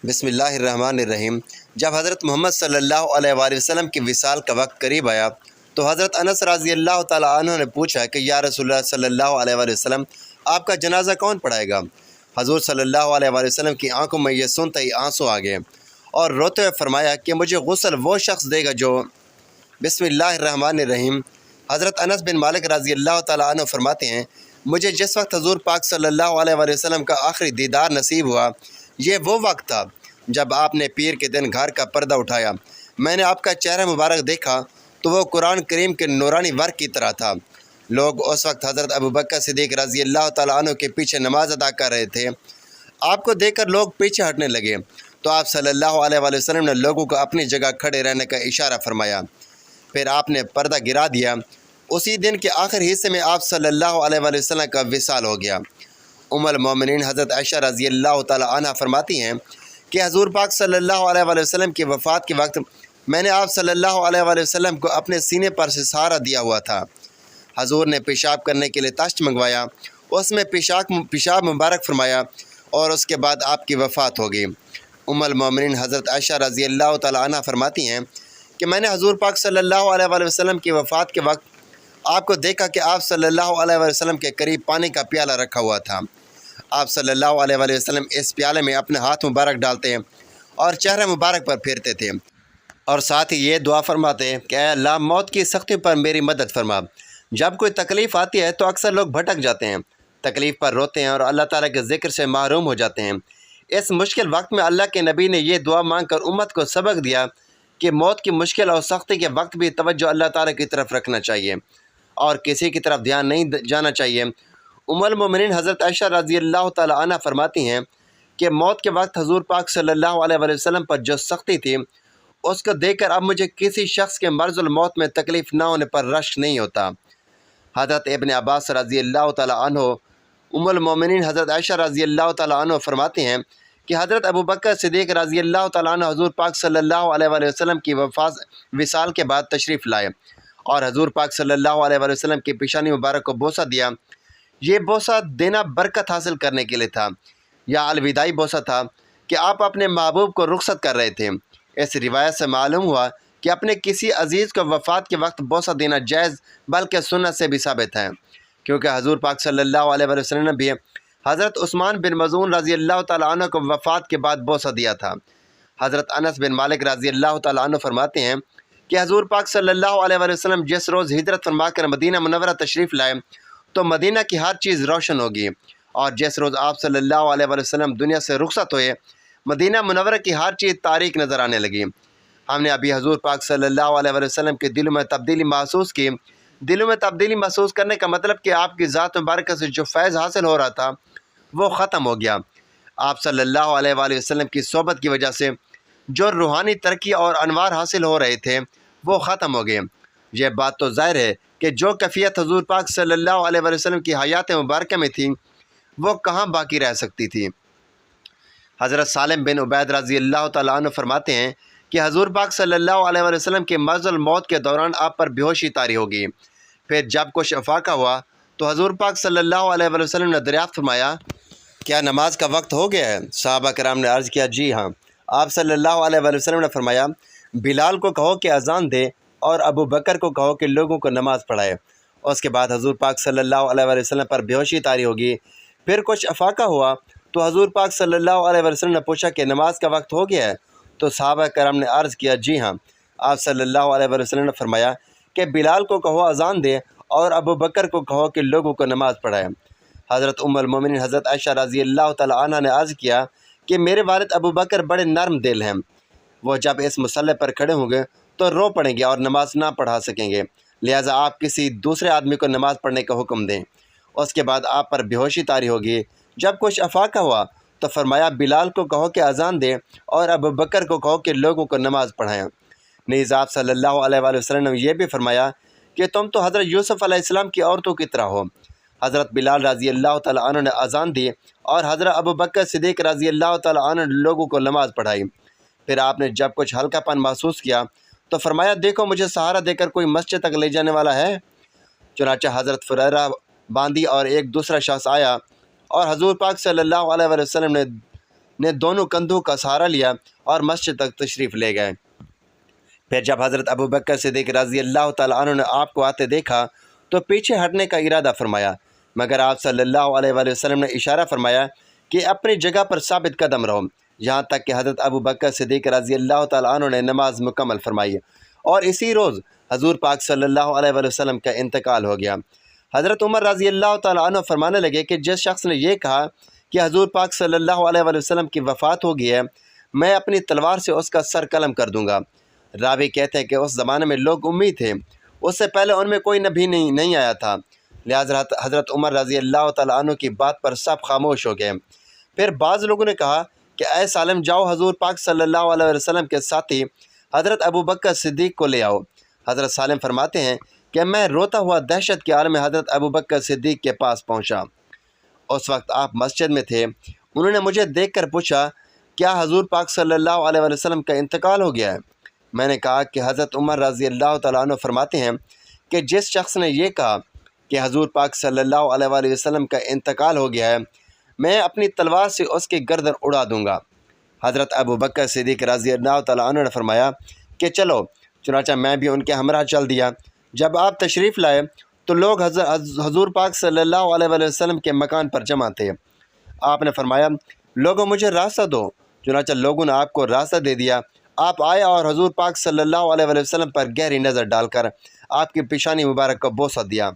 بسم اللہ الرحمن الرحیم۔ جب حضرت محمد صلی اللہ علیہ وآلہ وسلم کی وصال کا وقت قریب آیا تو حضرت انس رضی اللہ تعالیٰ عنہ نے پوچھا کہ یا رسول اللہ صلی اللہ علیہ وآلہ وسلم، آپ کا جنازہ کون پڑھائے گا؟ حضور صلی اللہ علیہ وآلہ وسلم کی آنکھوں میں یہ سنتے ہی آنسو آ گئے اور روتے ہوئے فرمایا کہ مجھے غسل وہ شخص دے گا جو بسم اللہ الرحمن الرحیم۔ حضرت انس بن مالک رضی اللہ تعالیٰ عنہ فرماتے ہیں، مجھے جس وقت حضور پاک صلی اللہ علیہ وآلہ وسلم کا آخری دیدار نصیب ہوا، یہ وہ وقت تھا جب آپ نے پیر کے دن گھر کا پردہ اٹھایا۔ میں نے آپ کا چہرہ مبارک دیکھا تو وہ قرآن کریم کے نورانی ورق کی طرح تھا۔ لوگ اس وقت حضرت ابوبکر صدیق رضی اللہ تعالیٰ عنہ کے پیچھے نماز ادا کر رہے تھے۔ آپ کو دیکھ کر لوگ پیچھے ہٹنے لگے تو آپ صلی اللہ علیہ وآلہ وسلم نے لوگوں کو اپنی جگہ کھڑے رہنے کا اشارہ فرمایا۔ پھر آپ نے پردہ گرا دیا۔ اسی دن کے آخر حصے میں آپ صلی اللہ علیہ وآلہ وسلم کا وصال ہو گیا۔ ام المومنین حضرت عائشہ رضی اللہ تعالیٰ عنہ فرماتی ہیں کہ حضور پاک صلی اللہ علیہ وآلہ وسلم کی وفات کے وقت میں نے آپ صلی اللہ علیہ وآلہ وسلم کو اپنے سینے پر سے سہارا دیا ہوا تھا۔ حضور نے پیشاب کرنے کے لیے تشت منگوایا، اس میں پیشاب مبارک فرمایا اور اس کے بعد آپ کی وفات ہو گئی۔ ام المومنین حضرت عائشہ رضی اللہ تعالیٰ عنہ فرماتی ہیں کہ میں نے حضور پاک صلی اللہ علیہ وآلہ وسلم کی وفات کے وقت آپ کو دیکھا کہ آپ صلی اللہ علیہ وآلہ وسلم کے قریب پانی کا پیالہ رکھا ہوا تھا۔ آپ صلی اللہ علیہ وآلہ وسلم اس پیالے میں اپنے ہاتھ مبارک ڈالتے اور چہرہ مبارک پر پھیرتے تھے اور ساتھ ہی یہ دعا فرماتے کہ اے اللہ، موت کی سختی پر میری مدد فرما۔ جب کوئی تکلیف آتی ہے تو اکثر لوگ بھٹک جاتے ہیں، تکلیف پر روتے ہیں اور اللہ تعالیٰ کے ذکر سے محروم ہو جاتے ہیں۔ اس مشکل وقت میں اللہ کے نبی نے یہ دعا مانگ کر امت کو سبق دیا کہ موت کی مشکل اور سختی کے وقت بھی توجہ اللہ تعالیٰ کی طرف رکھنا چاہیے اور کسی کی طرف دھیان نہیں جانا چاہیے۔ ام المومنین حضرت عائشہ رضی اللہ تعالیٰ عنہ فرماتی ہیں کہ موت کے وقت حضور پاک صلی اللہ علیہ وآلہ وسلم پر جو سختی تھی، اس کو دیکھ کر اب مجھے کسی شخص کے مرض الموت میں تکلیف نہ ہونے پر رشک نہیں ہوتا۔ حضرت ابن عباس رضی اللہ تعالیٰ عنہ ام المومنین حضرت عائشہ رضی اللہ تعالیٰ عنہ فرماتے ہیں کہ حضرت ابوبکر صدیق رضی اللہ تعالیٰ عنہ حضور پاک صلی اللہ علیہ وآلہ وسلم کی وصال کے بعد تشریف لائے اور حضور پاک صلی اللہ علیہ وآلہ وسلم کی پیشانی مبارک کو بوسہ دیا۔ یہ بوسہ دینا برکت حاصل کرنے کے لیے تھا یا الوداعی بوسہ تھا کہ آپ اپنے محبوب کو رخصت کر رہے تھے۔ اس روایت سے معلوم ہوا کہ اپنے کسی عزیز کو وفات کے وقت بوسہ دینا جائز بلکہ سنت سے بھی ثابت ہے، کیونکہ حضور پاک صلی اللہ علیہ وآلہ وسلم نے بھی حضرت عثمان بن مظعون رضی اللہ تعالیٰ عنہ کو وفات کے بعد بوسہ دیا تھا۔ حضرت انس بن مالک رضی اللہ تعالیٰ عنہ فرماتے ہیں کہ حضور پاک صلی اللہ علیہ وآلہ وسلم جس روز ہجرت فرما کر مدینہ منورہ تشریف لائے تو مدینہ کی ہر چیز روشن ہوگی، اور جس روز آپ صلی اللہ علیہ وآلہ وسلم دنیا سے رخصت ہوئے مدینہ منورہ کی ہر چیز تاریک نظر آنے لگی۔ ہم نے ابھی حضور پاک صلی اللہ علیہ وآلہ وسلم کے دلوں میں تبدیلی محسوس کی۔ دلوں میں تبدیلی محسوس کرنے کا مطلب کہ آپ کی ذات مبارکہ سے جو فیض حاصل ہو رہا تھا وہ ختم ہو گیا۔ آپ صلی اللہ علیہ وآلہ وسلم کی صحبت کی وجہ سے جو روحانی ترقی اور انوار حاصل ہو رہے تھے وہ ختم ہو گئے۔ یہ بات تو ظاہر ہے کہ جو کیفیت حضور پاک صلی اللہ علیہ وآلہ وسلم کی حیات مبارکہ میں تھی وہ کہاں باقی رہ سکتی تھی۔ حضرت سالم بن عبید رضی اللہ تعالیٰ عنہ فرماتے ہیں کہ حضور پاک صلی اللہ علیہ وآلہ وسلم کے مرض الموت کے دوران آپ پر بے ہوشی طاری ہوگی۔ پھر جب کچھ افاقہ ہوا تو حضور پاک صلی اللہ علیہ وآلہ وسلم نے دریافت فرمایا، کیا نماز کا وقت ہو گیا ہے؟ صحابہ کرام نے عرض کیا، جی ہاں۔ آپ صلی اللہ علیہ وآلہ وسلم نے فرمایا، بلال کو کہو کہ اذان دے اور ابو بکر کو کہو کہ لوگوں کو نماز پڑھائے۔ اس کے بعد حضور پاک صلی اللہ علیہ وآلہ وسلم پر بے ہوشی طاری ہوگی۔ پھر کچھ افاقہ ہوا تو حضور پاک صلی اللہ علیہ وآلہ وسلم نے پوچھا کہ نماز کا وقت ہو گیا ہے؟ تو صحابہ کرام نے عرض کیا، جی ہاں۔ آپ صلی اللہ علیہ وآلہ وسلم نے فرمایا کہ بلال کو کہو اذان دے اور ابو بکر کو کہو کہ لوگوں کو نماز پڑھائے۔ حضرت ام المومنین حضرت عائشہ رضی اللہ تعالیٰ عنہ نے عرض کیا کہ میرے والد ابو بکر بڑے نرم دل ہیں، وہ جب اس مصلی پر کھڑے ہوں گے تو رو پڑیں گے اور نماز نہ پڑھا سکیں گے، لہٰذا آپ کسی دوسرے آدمی کو نماز پڑھنے کا حکم دیں۔ اس کے بعد آپ پر بے ہوشی طاری ہوگی۔ جب کچھ افاقہ ہوا تو فرمایا، بلال کو کہو کہ اذان دے اور ابو بکر کو کہو کہ لوگوں کو نماز پڑھائیں۔ نیز آپ صلی اللہ علیہ وآلہ وسلم نے یہ بھی فرمایا کہ تم تو حضرت یوسف علیہ السلام کی عورتوں کی طرح ہو۔ حضرت بلال رضی اللہ تعالیٰ عنہ نے اذان دی اور حضرت ابو بکر صدیق رضی اللہ تعالیٰ عنہ نے لوگوں کو نماز پڑھائی۔ پھر آپ نے جب کچھ ہلکا پن محسوس کیا تو فرمایا، دیکھو مجھے سہارا دے کر کوئی مسجد تک لے جانے والا ہے۔ چنانچہ حضرت فریرہ باندھی اور ایک دوسرا شخص آیا اور حضور پاک صلی اللہ علیہ وآلہ وسلم نے نے دونوں کندھوں کا سہارا لیا اور مسجد تک تشریف لے گئے۔ پھر جب حضرت ابوبکر صدیق رضی اللہ تعالیٰ عنہ نے آپ کو آتے دیکھا تو پیچھے ہٹنے کا ارادہ فرمایا، مگر آپ صلی اللہ علیہ وآلہ وسلم نے اشارہ فرمایا کہ اپنی جگہ پر ثابت قدم رہو، یہاں تک کہ حضرت ابوبکر صدیق رضی اللہ تعالیٰ عنہ نے نماز مکمل فرمائی، اور اسی روز حضور پاک صلی اللہ علیہ وآلہ وسلم کا انتقال ہو گیا۔ حضرت عمر رضی اللہ تعالیٰ عنہ فرمانے لگے کہ جس شخص نے یہ کہا کہ حضور پاک صلی اللہ علیہ وآلہ وسلم کی وفات ہو گئی ہے، میں اپنی تلوار سے اس کا سر قلم کر دوں گا۔ راوی کہتے ہیں کہ اس زمانے میں لوگ امی تھے، اس سے پہلے ان میں کوئی نبی نہیں آیا تھا، لہذا حضرت عمر رضی اللہ تعالیٰ عنہ کی بات پر سب خاموش ہو گئے۔ پھر بعض لوگوں نے کہا کہ اے سالم، جاؤ حضور پاک صلی اللہ علیہ وسلم کے ساتھی حضرت ابوبکر صدیق کو لے آؤ۔ حضرت سالم فرماتے ہیں کہ میں روتا ہوا دہشت کے عالم میں حضرت ابوبکر صدیق کے پاس پہنچا۔ اس وقت آپ مسجد میں تھے۔ انہوں نے مجھے دیکھ کر پوچھا، کیا حضور پاک صلی اللہ علیہ وسلم کا انتقال ہو گیا ہے؟ میں نے کہا کہ حضرت عمر رضی اللہ تعالیٰ عنہ فرماتے ہیں کہ جس شخص نے یہ کہا کہ حضور پاک صلی اللہ علیہ وسلم کا انتقال ہو گیا ہے، میں اپنی تلوار سے اس کی گردن اڑا دوں گا۔ حضرت ابوبکر صدیق رضی اللہ تعالیٰ عنہ نے فرمایا کہ چلو، چنانچہ میں بھی ان کے ہمراہ چل دیا۔ جب آپ تشریف لائے تو لوگ حضور پاک صلی اللہ علیہ وسلم کے مکان پر جمع تھے۔ آپ نے فرمایا، لوگوں مجھے راستہ دو۔ چنانچہ لوگوں نے آپ کو راستہ دے دیا۔ آپ آئے اور حضور پاک صلی اللہ علیہ وسلم پر گہری نظر ڈال کر آپ کی پیشانی مبارک کو بوسہ دیا،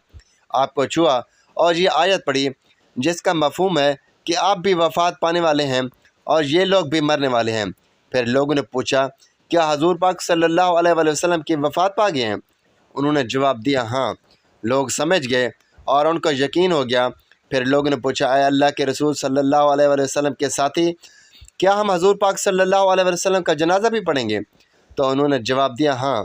آپ کو چھوا اور یہ آیت پڑھی جس کا مفہوم ہے کہ آپ بھی وفات پانے والے ہیں اور یہ لوگ بھی مرنے والے ہیں۔ پھر لوگوں نے پوچھا، کیا حضور پاک صلی اللہ علیہ وسلم کی وفات پا گئے ہیں؟ انہوں نے جواب دیا، ہاں۔ لوگ سمجھ گئے اور ان کو یقین ہو گیا۔ پھر لوگوں نے پوچھا، اے اللہ کے رسول صلی اللہ علیہ وسلم کے ساتھی، کیا ہم حضور پاک صلی اللہ علیہ وسلم کا جنازہ بھی پڑھیں گے؟ تو انہوں نے جواب دیا، ہاں۔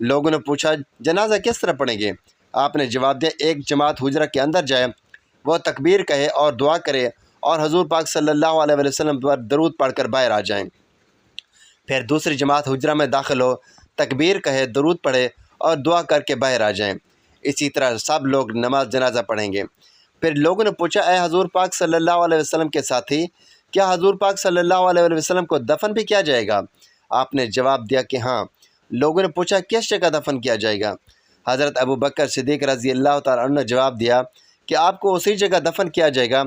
لوگوں نے پوچھا، جنازہ کس طرح پڑھیں گے؟ آپ نے جواب دیا، ایک جماعت حجرہ کے اندر جائے، وہ تکبیر کہے اور دعا کرے اور حضور پاک صلی اللہ علیہ وسلم پر درود پڑھ کر باہر آ جائیں۔ پھر دوسری جماعت حجرہ میں داخل ہو، تکبیر کہے، درود پڑھے اور دعا کر کے باہر آ جائیں۔ اسی طرح سب لوگ نماز جنازہ پڑھیں گے۔ پھر لوگوں نے پوچھا، اے حضور پاک صلی اللہ علیہ وسلم کے ساتھی، کیا حضور پاک صلی اللہ علیہ وسلم کو دفن بھی کیا جائے گا؟ آپ نے جواب دیا کہ ہاں۔ لوگوں نے پوچھا، کس جگہ دفن کیا جائے گا؟ حضرت ابوبکر صدیق رضی اللہ تعالیٰ عنہ نے جواب دیا کہ آپ کو اسی جگہ دفن کیا جائے گا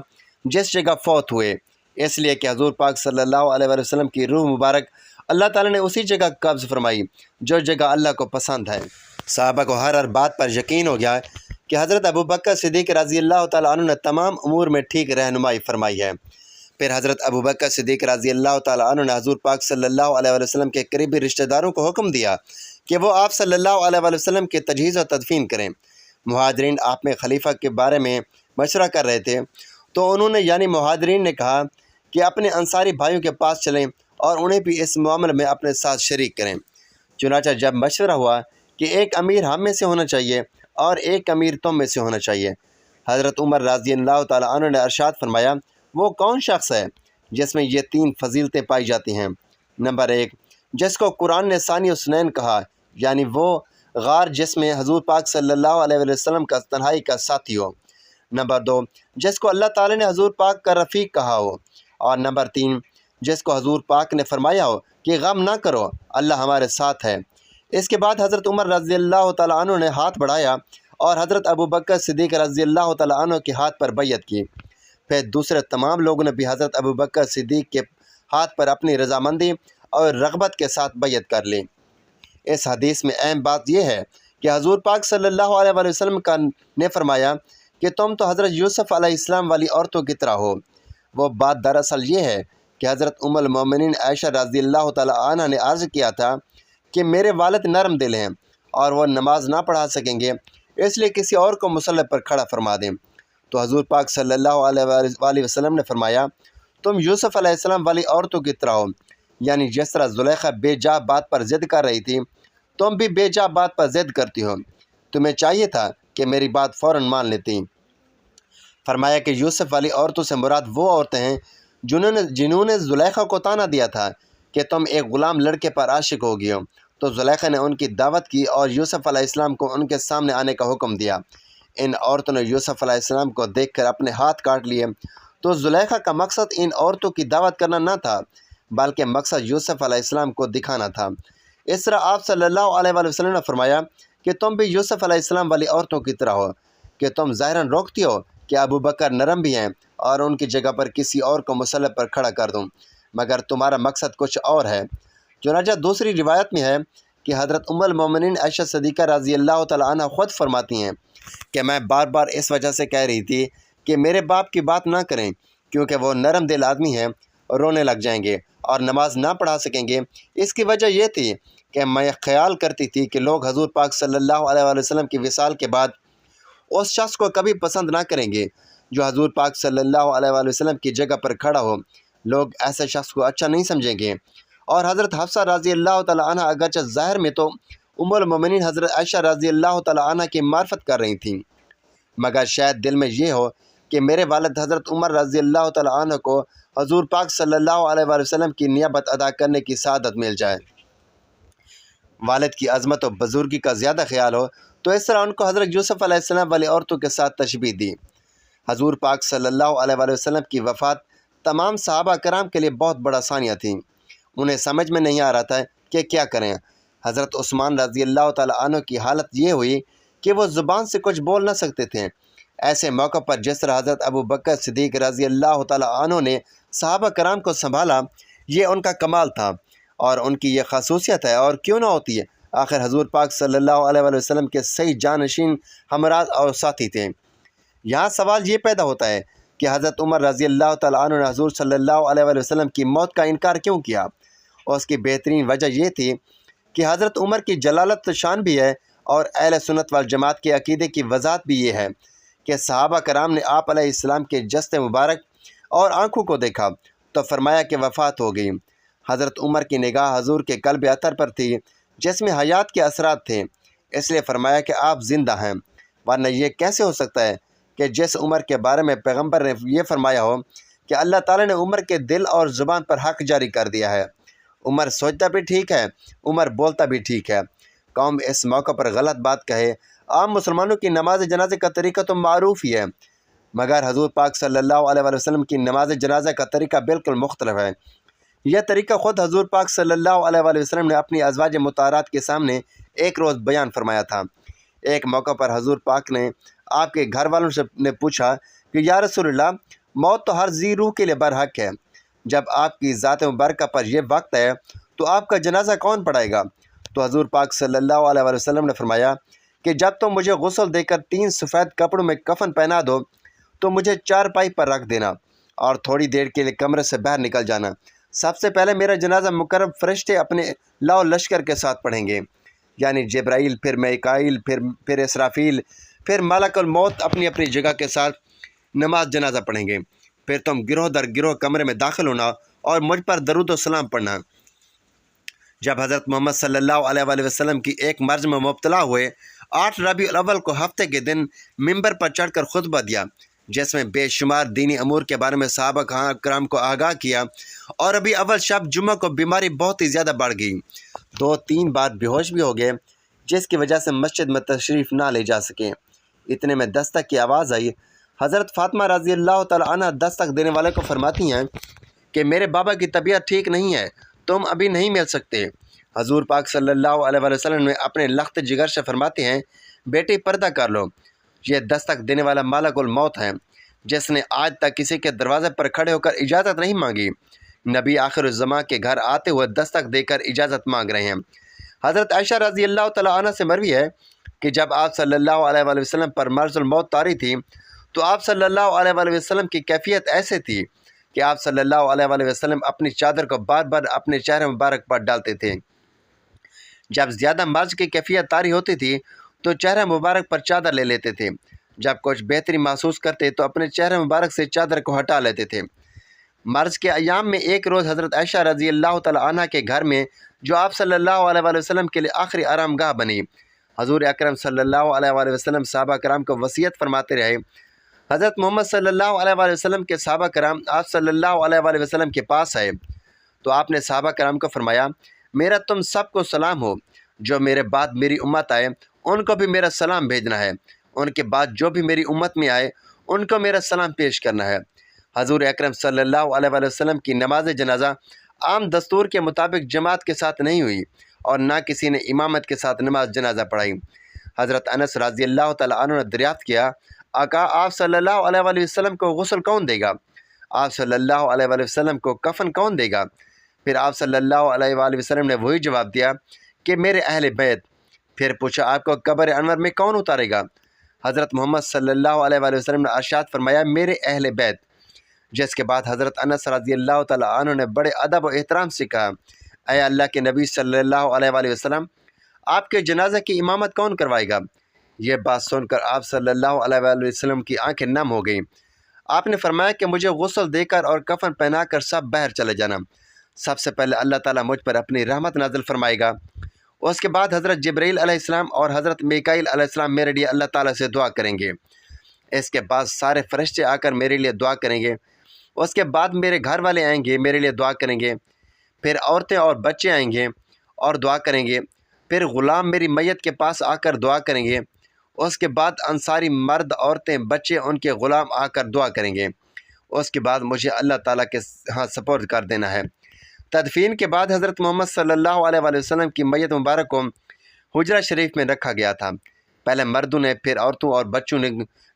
جس جگہ فوت ہوئے، اس لیے کہ حضور پاک صلی اللہ علیہ وسلم کی روح مبارک اللہ تعالیٰ نے اسی جگہ قبض فرمائی جو جگہ اللہ کو پسند ہے۔ صحابہ کو ہر بات پر یقین ہو گیا کہ حضرت ابوبکر صدیق رضی اللہ تعالیٰ عنہ نے تمام امور میں ٹھیک رہنمائی فرمائی ہے۔ پھر حضرت ابوبکر صدیق رضی اللہ تعالیٰ عنہ نے حضور پاک صلی اللہ علیہ وسلم کے قریبی رشتہ داروں کو حکم دیا کہ وہ آپ صلی اللہ علیہ وسلم کی تجہیز و تدفین کریں۔ مہاجرین آپ میں خلیفہ کے بارے میں مشورہ کر رہے تھے تو انہوں نے یعنی مہاجرین نے کہا کہ اپنے انصاری بھائیوں کے پاس چلیں اور انہیں بھی اس معاملے میں اپنے ساتھ شریک کریں۔ چنانچہ جب مشورہ ہوا کہ ایک امیر ہم میں سے ہونا چاہیے اور ایک امیر تم میں سے ہونا چاہیے، حضرت عمر رضی اللہ تعالیٰ عنہ نے ارشاد فرمایا، وہ کون شخص ہے جس میں یہ تین فضیلتیں پائی جاتی ہیں؟ نمبر 1، جس کو قرآن نے ثانی السنین کہا، یعنی وہ غار جس میں حضور پاک صلی اللہ علیہ وسلم کا تنہائی کا ساتھی ہو۔ نمبر 2، جس کو اللہ تعالیٰ نے حضور پاک کا رفیق کہا ہو۔ اور نمبر 3، جس کو حضور پاک نے فرمایا ہو کہ غم نہ کرو، اللہ ہمارے ساتھ ہے۔ اس کے بعد حضرت عمر رضی اللہ تعالیٰ عنہ نے ہاتھ بڑھایا اور حضرت ابوبکر صدیق رضی اللہ تعالیٰ عنہ کے ہاتھ پر بیعت کی۔ پھر دوسرے تمام لوگوں نے بھی حضرت ابوبکر صدیق کے ہاتھ پر اپنی رضامندی اور رغبت کے ساتھ بیعت کر لی۔ اس حدیث میں اہم بات یہ ہے کہ حضور پاک صلی اللہ علیہ وسلم نے فرمایا کہ تم تو حضرت یوسف علیہ السلام والی عورتوں کی طرح ہو۔ وہ بات دراصل یہ ہے کہ حضرت ام المومنین عائشہ رضی اللہ تعالیٰ عنہ نے عرض کیا تھا کہ میرے والد نرم دل ہیں اور وہ نماز نہ پڑھا سکیں گے، اس لیے کسی اور کو مصلی پر کھڑا فرما دیں۔ تو حضور پاک صلی اللہ علیہ وسلم نے فرمایا، تم یوسف علیہ السلام والی عورتوں کی طرح ہو، یعنی جس طرح زلیخا بے جا بات پر ضد کر رہی تھی، تم بھی بے جا بات پر ضد کرتی ہو، تمہیں چاہیے تھا کہ میری بات فوراً مان لیتی۔ فرمایا کہ یوسف والی عورتوں سے مراد وہ عورتیں ہیں جنہوں نے زلیخا کو طعنہ دیا تھا کہ تم ایک غلام لڑکے پر عاشق ہو گئی ہو، تو زلیخا نے ان کی دعوت کی اور یوسف علیہ السلام کو ان کے سامنے آنے کا حکم دیا۔ ان عورتوں نے یوسف علیہ السلام کو دیکھ کر اپنے ہاتھ کاٹ لیے تو زلیخا کا مقصد ان عورتوں کی دعوت کرنا نہ تھا، بلکہ مقصد یوسف علیہ السلام کو دکھانا تھا۔ اس طرح آپ صلی اللہ علیہ وآلہ وسلم نے فرمایا کہ تم بھی یوسف علیہ السلام والی عورتوں کی طرح ہو کہ تم ظاہراً روکتی ہو کہ ابو بکر نرم بھی ہیں اور ان کی جگہ پر کسی اور کو مسلح پر کھڑا کر دوں، مگر تمہارا مقصد کچھ اور ہے۔ چنانچہ دوسری روایت میں ہے کہ حضرت ام المومنین عائشہ صدیقہ رضی اللہ تعالی عنہ خود فرماتی ہیں کہ میں بار بار اس وجہ سے کہہ رہی تھی کہ میرے باپ کی بات نہ کریں، کیونکہ وہ نرم دل آدمی ہیں، رونے لگ جائیں گے اور نماز نہ پڑھا سکیں گے۔ اس کی وجہ یہ تھی کہ میں خیال کرتی تھی کہ لوگ حضور پاک صلی اللہ علیہ وآلہ وسلم کی وصال کے بعد اس شخص کو کبھی پسند نہ کریں گے جو حضور پاک صلی اللہ علیہ وآلہ وسلم کی جگہ پر کھڑا ہو، لوگ ایسے شخص کو اچھا نہیں سمجھیں گے۔ اور حضرت حفصہ رضی اللہ تعالی عنہ اگرچہ ظاہر میں تو ام المومنین حضرت عائشہ رضی اللہ تعالی عنہ کی معرفت کر رہی تھیں، مگر شاید دل میں یہ ہو کہ میرے والد حضرت عمر رضی اللہ تعالی عنہ کو حضور پاک صلی اللہ علیہ وآلہ وسلم کی نیابت ادا کرنے کی سعادت مل جائے۔ والد کی عظمت و بزرگی کا زیادہ خیال ہو تو اس طرح ان کو حضرت یوسف علیہ السلام والی عورتوں کے ساتھ تشبیہ دی۔ حضور پاک صلی اللہ علیہ وآلہ وسلم کی وفات تمام صحابہ کرام کے لیے بہت بڑا ثانیہ تھی۔ انہیں سمجھ میں نہیں آ رہا تھا کہ کیا کریں۔ حضرت عثمان رضی اللہ تعالی عنہ کی حالت یہ ہوئی کہ وہ زبان سے کچھ بول نہ سکتے تھے۔ ایسے موقع پر جس طرح حضرت ابو بکر صدیق رضی اللہ تعالی عنہ نے صحابہ کرام کو سنبھالا، یہ ان کا کمال تھا اور ان کی یہ خصوصیت ہے، اور کیوں نہ ہوتی ہے، آخر حضور پاک صلی اللہ علیہ وآلہ وسلم کے صحیح جانشین ہمراہ اور ساتھی تھے۔ یہاں سوال یہ پیدا ہوتا ہے کہ حضرت عمر رضی اللہ تعالی عنہ نے حضور صلی اللہ علیہ وآلہ وسلم کی موت کا انکار کیوں کیا؟ اور اس کی بہترین وجہ یہ تھی کہ حضرت عمر کی جلالت شان بھی ہے، اور اہل سنت والجماعت کے عقیدے کی وضاحت بھی یہ ہے کہ صحابہ کرام نے آپ علیہ السلام کے جسد مبارک اور آنکھوں کو دیکھا تو فرمایا کہ وفات ہو گئی۔ حضرت عمر کی نگاہ حضور کے قلب اطہر پر تھی جس میں حیات کے اثرات تھے، اس لیے فرمایا کہ آپ زندہ ہیں، ورنہ یہ کیسے ہو سکتا ہے کہ جس عمر کے بارے میں پیغمبر نے یہ فرمایا ہو کہ اللہ تعالیٰ نے عمر کے دل اور زبان پر حق جاری کر دیا ہے۔ عمر سوچتا بھی ٹھیک ہے، عمر بولتا بھی ٹھیک ہے۔ قوم اس موقع پر غلط بات کہے، عام مسلمانوں کی نماز جنازے کا طریقہ تو معروف ہی ہے، مگر حضور پاک صلی اللہ علیہ وآلہ وسلم کی نماز جنازہ کا طریقہ بالکل مختلف ہے۔ یہ طریقہ خود حضور پاک صلی اللہ علیہ وآلہ وسلم نے اپنی ازواج مطہرات کے سامنے ایک روز بیان فرمایا تھا۔ ایک موقع پر حضور پاک نے آپ کے گھر والوں سے پوچھا کہ یا رسول اللہ، موت تو ہر ذی روح کے لیے برحق ہے، جب آپ کی ذات مبارکہ پر یہ وقت ہے تو آپ کا جنازہ کون پڑھائے گا؟ تو حضور پاک صلی اللہ علیہ وآلہ وسلم نے فرمایا کہ جب تم مجھے غسل دے کر 3 سفید کپڑوں میں کفن پہنا دو تو مجھے چارپائی پر رکھ دینا اور تھوڑی دیر کے لیے کمرے سے باہر نکل جانا۔ سب سے پہلے میرا جنازہ مقرب فرشتے اپنے لا و لشکر کے ساتھ پڑھیں گے، یعنی جبرائیل، پھر میکائیل، پھر اسرافیل، پھر ملک الموت اپنی اپنی جگہ کے ساتھ نماز جنازہ پڑھیں گے۔ پھر تم گروہ در گروہ کمرے میں داخل ہونا اور مجھ پر درود و سلام پڑھنا۔ جب حضرت محمد صلی اللہ علیہ وآلہ وسلم کی ایک مرض میں مبتلا ہوئے، 8 ربیع الاول کو ہفتے کے دن ممبر پر چڑھ کر خطبہ دیا، جس میں بے شمار دینی امور کے بارے میں صحابہ کرام کو آگاہ کیا، اور ربیع اول شب جمعہ کو بیماری بہت ہی زیادہ بڑھ گئی، 2-3 بار بے ہوش بھی ہو گئے، جس کی وجہ سے مسجد میں تشریف نہ لے جا سکے۔ اتنے میں دستک کی آواز آئی۔ حضرت فاطمہ رضی اللہ تعالی عنہ دستک دینے والے کو فرماتی ہیں کہ میرے بابا کی طبیعت ٹھیک نہیں ہے، تم ابھی نہیں مل سکتے۔ حضور پاک صلی اللہ علیہ وآلہ وسلم نے اپنے لخت جگر سے فرماتے ہیں، بیٹی پردہ کر لو، یہ دستک دینے والا ملک الموت ہے، جس نے آج تک کسی کے دروازے پر کھڑے ہو کر اجازت نہیں مانگی۔ نبی آخر الزمان کے گھر آتے ہوئے دستک دے کر اجازت مانگ رہے ہیں۔ حضرت عائشہ رضی اللہ تعالی عنہ سے مروی ہے کہ جب آپ صلی اللہ علیہ وآلہ وسلم پر مرض الموت طاری تھی تو آپ صلی اللہ علیہ وآلہ وسلم کی کیفیت ایسے تھی کہ آپ صلی اللہ علیہ وآلہ وسلم اپنی چادر کو بار بار اپنے چہرے مبارک پر ڈالتے تھے۔ جب زیادہ مرض کی کیفیت طاری ہوتی تھی تو چہرہ مبارک پر چادر لے لیتے تھے، جب کچھ بہتری محسوس کرتے تو اپنے چہرے مبارک سے چادر کو ہٹا لیتے تھے۔ مرض کے ایام میں ایک روز حضرت عائشہ رضی اللہ تعالی عنہ کے گھر میں، جو آپ صلی اللہ علیہ وآلہ وسلم کے لیے آخری آرام گاہ بنی، حضور اکرم صلی اللہ علیہ وآلہ وسلم صحابہ کرام کو وصیت فرماتے رہے۔ حضرت محمد صلی اللہ علیہ وآلہ وسلم کے صحابہ کرام آپ صلی اللہ علیہ وآلہ وسلم کے پاس آئے تو آپ نے صحابہ کرام کو فرمایا، میرا تم سب کو سلام ہو، جو میرے بعد میری امت آئے ان کو بھی میرا سلام بھیجنا ہے، ان کے بعد جو بھی میری امت میں آئے ان کو میرا سلام پیش کرنا ہے۔ حضور اکرم صلی اللہ علیہ وآلہ وسلم کی نماز جنازہ عام دستور کے مطابق جماعت کے ساتھ نہیں ہوئی اور نہ کسی نے امامت کے ساتھ نماز جنازہ پڑھائی۔ حضرت انس رضی اللہ تعالیٰ عنہ نے دریافت کیا، آقا آپ صلی اللہ علیہ وآلہ وسلم کو غسل کون دے گا؟ آپ صلی اللہ علیہ وآلہ وسلم کو کفن کون دے گا؟ پھر آپ صلی اللہ علیہ وآلہ وسلم نے وہی جواب دیا کہ میرے اہل بیت۔ پھر پوچھا، آپ کو قبر انور میں کون اتارے گا؟ حضرت محمد صلی اللہ علیہ وآلہ وسلم نے ارشاد فرمایا، میرے اہل بیت۔ جس کے بعد حضرت انس رضی اللہ تعالیٰ عنہ نے بڑے ادب و احترام سے کہا، اے اللہ کے نبی صلی اللہ علیہ وآلہ وسلم، آپ کے جنازہ کی امامت کون کروائے گا؟ یہ بات سن کر آپ صلی اللہ علیہ وآلہ وسلم کی آنکھیں نم ہو گئیں۔ آپ نے فرمایا کہ مجھے غسل دے کر اور کفن پہنا کر سب باہر چلے جانا، سب سے پہلے اللہ تعالیٰ مجھ پر اپنی رحمت نازل فرمائے گا۔ اس کے بعد حضرت جبرائیل علیہ السلام اور حضرت میکائیل علیہ السلام میرے لیے اللہ تعالیٰ سے دعا کریں گے۔ اس کے بعد سارے فرشتے آ کر میرے لیے دعا کریں گے۔ اس کے بعد میرے گھر والے آئیں گے، میرے لیے دعا کریں گے۔ پھر عورتیں اور بچے آئیں گے اور دعا کریں گے۔ پھر غلام میری میت کے پاس آ کر دعا کریں گے۔ اس کے بعد انصاری مرد، عورتیں، بچے، ان کے غلام آ کر دعا کریں گے۔ اس کے بعد مجھے اللہ تعالیٰ کے ہاں سپرد کر دینا ہے۔ تدفین کے بعد حضرت محمد صلی اللہ علیہ وآلہ وسلم کی میت مبارک کو حجرہ شریف میں رکھا گیا تھا۔ پہلے مردوں نے، پھر عورتوں اور بچوں نے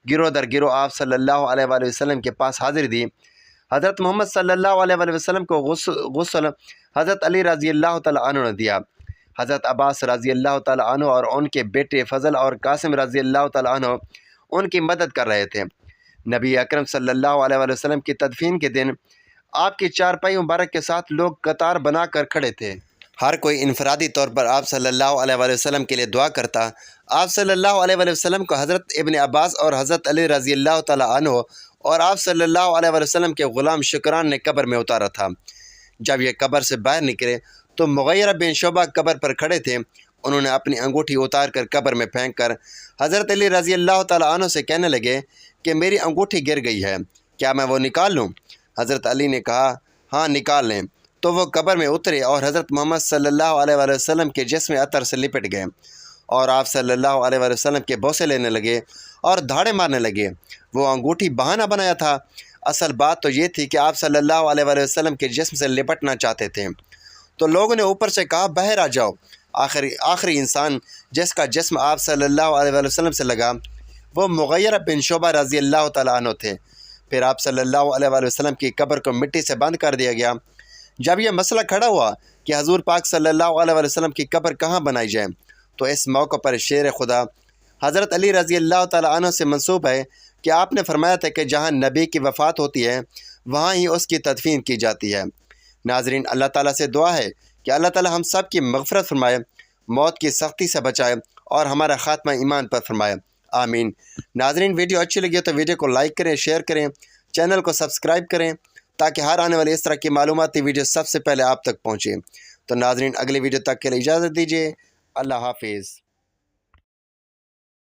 گروہ در گروہ آپ صلی اللہ علیہ وآلہ وسلم کے پاس حاضری دی۔ حضرت محمد صلی اللہ علیہ وآلہ وسلم کو غسل حضرت علی رضی اللہ تعالیٰ عنہ نے دیا۔ حضرت عباس رضی اللہ تعالیٰ عنہ اور ان کے بیٹے فضل اور قاسم رضی اللہ تعالیٰ عنہ ان کی مدد کر رہے تھے۔ نبی اکرم صلی اللہ علیہ وآلہ وسلم کی تدفین کے دن آپ کی چارپائی مبارک کے ساتھ لوگ قطار بنا کر کھڑے تھے۔ ہر کوئی انفرادی طور پر آپ صلی اللہ علیہ وآلہ وسلم کے لیے دعا کرتا۔ آپ صلی اللہ علیہ وآلہ وسلم کو حضرت ابن عباس اور حضرت علی رضی اللہ تعالیٰ عنہ اور آپ صلی اللہ علیہ وآلہ وسلم کے غلام شکران نے قبر میں اتارا تھا۔ جب یہ قبر سے باہر نکلے تو مغیرہ بن شعبہ قبر پر کھڑے تھے۔ انہوں نے اپنی انگوٹھی اتار کر قبر میں پھینک کر حضرت علی رضی اللہ تعالیٰ عنہ سے کہنے لگے کہ میری انگوٹھی گر گئی ہے، کیا میں وہ نکال لوں؟ حضرت علی نے کہا، ہاں نکال لیں۔ تو وہ قبر میں اترے اور حضرت محمد صلی اللہ علیہ وآلہ وسلم کے جسم عطر سے لپٹ گئے اور آپ صلی اللہ علیہ وآلہ وسلم کے بوسے لینے لگے اور دھاڑے مارنے لگے۔ وہ انگوٹھی بہانہ بنایا تھا، اصل بات تو یہ تھی کہ آپ صلی اللہ علیہ وآلہ وسلم کے جسم سے لپٹنا چاہتے تھے۔ تو لوگوں نے اوپر سے کہا، باہر آ جاؤ۔ آخری انسان جس کا جسم آپ صلی اللہ علیہ وآلہ وسلم سے لگا وہ مغیرہ بن شعبہ رضی اللہ تعالیٰ عنہ تھے۔ پھر آپ صلی اللہ علیہ وآلہ وسلم کی قبر کو مٹی سے بند کر دیا گیا۔ جب یہ مسئلہ کھڑا ہوا کہ حضور پاک صلی اللہ علیہ وآلہ وسلم کی قبر کہاں بنائی جائے، تو اس موقع پر شیر خدا حضرت علی رضی اللہ تعالیٰ عنہ سے منسوب ہے کہ آپ نے فرمایا تھا کہ جہاں نبی کی وفات ہوتی ہے وہاں ہی اس کی تدفین کی جاتی ہے۔ ناظرین، اللہ تعالیٰ سے دعا ہے کہ اللہ تعالیٰ ہم سب کی مغفرت فرمائے، موت کی سختی سے بچائے اور ہمارا خاتمہ ایمان پر فرمائے، آمین۔ ناظرین، ویڈیو اچھی لگی تو ویڈیو کو لائک کریں، شیئر کریں، چینل کو سبسکرائب کریں تاکہ ہر آنے والی اس طرح کی معلوماتی ویڈیو سب سے پہلے آپ تک پہنچے۔ تو ناظرین، اگلی ویڈیو تک کے لیے اجازت دیجیے۔ اللہ حافظ۔